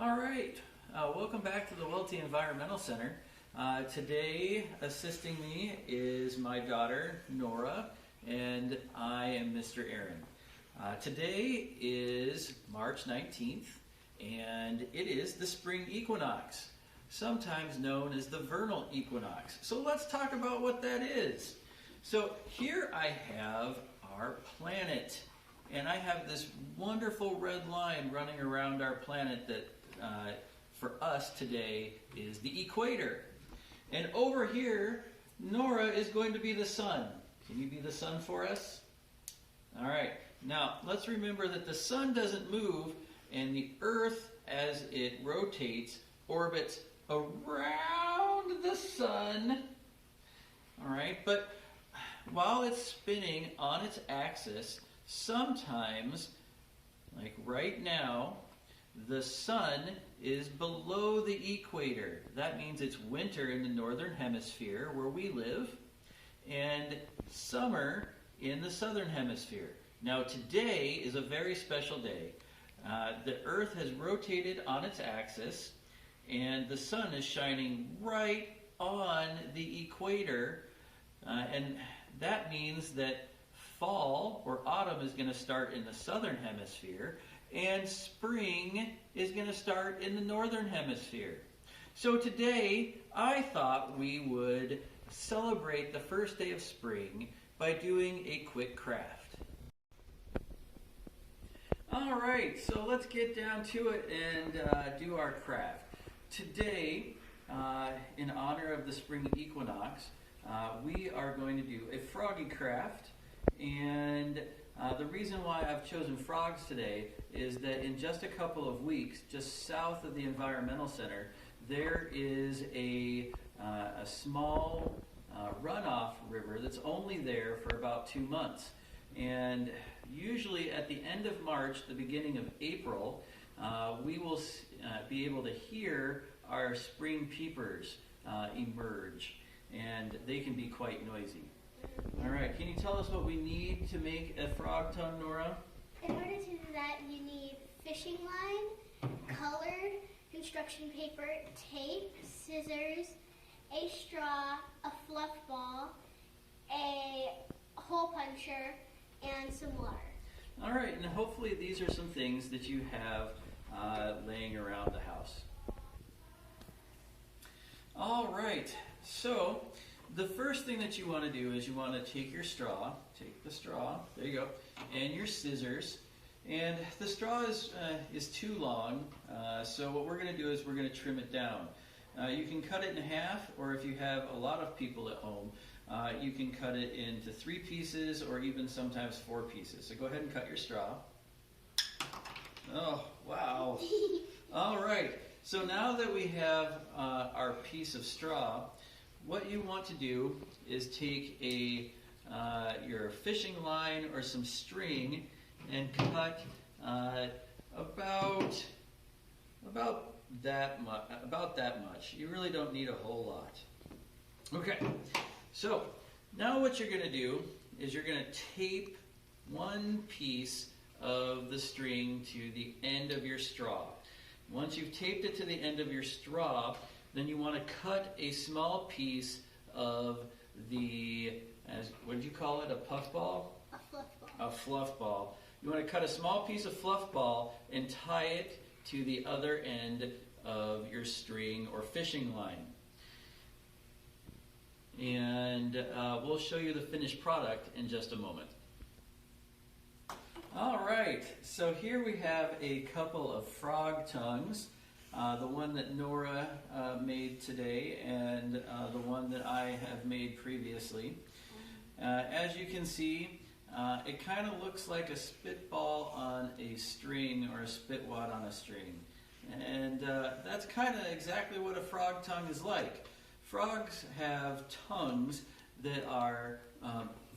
All right, welcome back to the Welty Environmental Center. Today, assisting me is my daughter, Nora, and I am Mr. Aaron. Today is March 19th, and it is the Spring Equinox, sometimes known as the vernal equinox. So let's talk about what that is. So here I have our planet, and I have this wonderful red line running around our planet that for us today is the equator. And over here, Nora is going to be the sun. Can you be the sun for us? All right. Now, let's remember that the sun doesn't move, and the Earth, as it rotates, orbits around the sun. All right. But while it's spinning on its axis, sometimes, like right now, the sun is below the equator. That means it's winter in the northern hemisphere where we live and summer in the southern hemisphere. Now today is a very special day. The Earth has rotated on its axis and the sun is shining right on the equator, and that means that fall or autumn is going to start in the southern hemisphere and spring is going to start in the northern hemisphere. So today, I thought we would celebrate the first day of spring by doing a quick craft. All right, so let's get down to it and do our craft. Today, in honor of the spring equinox, we are going to do a froggy craft, and the reason why I've chosen frogs today is that in just a couple of weeks, just south of the Environmental Center, there is a small runoff river that's only there for about 2 months. And usually at the end of March, the beginning of April, we will be able to hear our spring peepers emerge, and they can be quite noisy. All right, can you tell us what we need to make a frog tongue, Nora? In order to do that, you need fishing line, colored construction paper, tape, scissors, a straw, a fluff ball, a hole puncher, and some water. All right, and hopefully these are some things that you have laying around the house. All right, so the first thing that you want to do is you want to take your straw, take the straw, there you go, and your scissors. And the straw is too long, so what we're going to do is we're going to trim it down. You can cut it in half, or if you have a lot of people at home, you can cut it into 3 pieces or even sometimes 4 pieces. So go ahead and cut your straw. Oh, wow. All right, so now that we have our piece of straw, what you want to do is take your fishing line or some string and cut about that much. You really don't need a whole lot. Okay, so now what you're going to do is you're going to tape one piece of the string to the end of your straw. Once you've taped it to the end of your straw, then you want to cut a small piece of what did you call it, a puff ball? A fluff ball. A fluff ball. You want to cut a small piece of fluff ball and tie it to the other end of your string or fishing line. And we'll show you the finished product in just a moment. All right, so here we have a couple of frog tongues. The one that Nora made today and the one that I have made previously. As you can see, it kind of looks like a spitball on a string or a spitwad on a string. And that's kind of exactly what a frog tongue is like. Frogs have tongues that are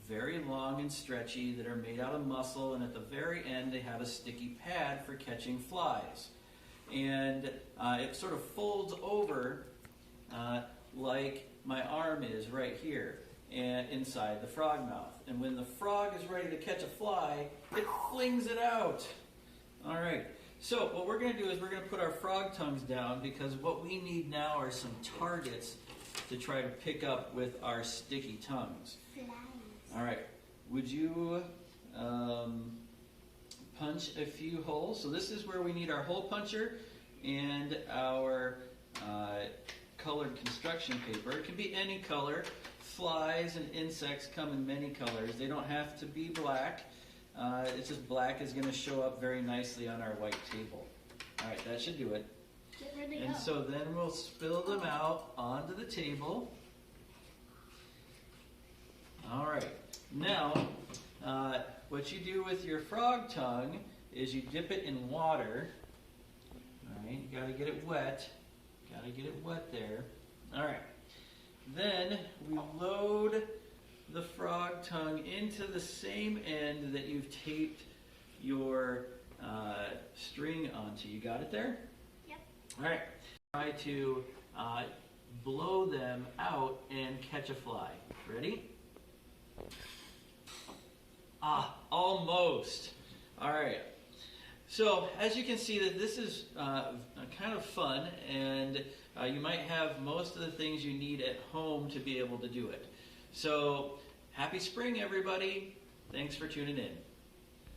very long and stretchy, that are made out of muscle, and at the very end they have a sticky pad for catching flies. And it sort of folds over like my arm is right here and inside the frog mouth. And when the frog is ready to catch a fly, it flings it out. All right, So what we're going to do is we're going to put our frog tongues down because what we need now are some targets to try to pick up with our sticky tongues. Flies. All right. Would you punch a few holes? So this is where we need our hole puncher and our colored construction paper. It can be any color. Flies and insects come in many colors. They don't have to be black. It's just black is going to show up very nicely on our white table. All right, that should do it. Where'd they And go? so then we'll spill them out onto the table. All right. Now, what you do with your frog tongue is you dip it in water. All right, you got to get it wet. Got to get it wet there. All right. Then we load the frog tongue into the same end that you've taped your string onto. You got it there? Yep. All right. Try to blow them out and catch a fly. Ready? Almost. All right. So as you can see, that this is kind of fun, and you might have most of the things you need at home to be able to do it. So happy spring, everybody. Thanks for tuning in.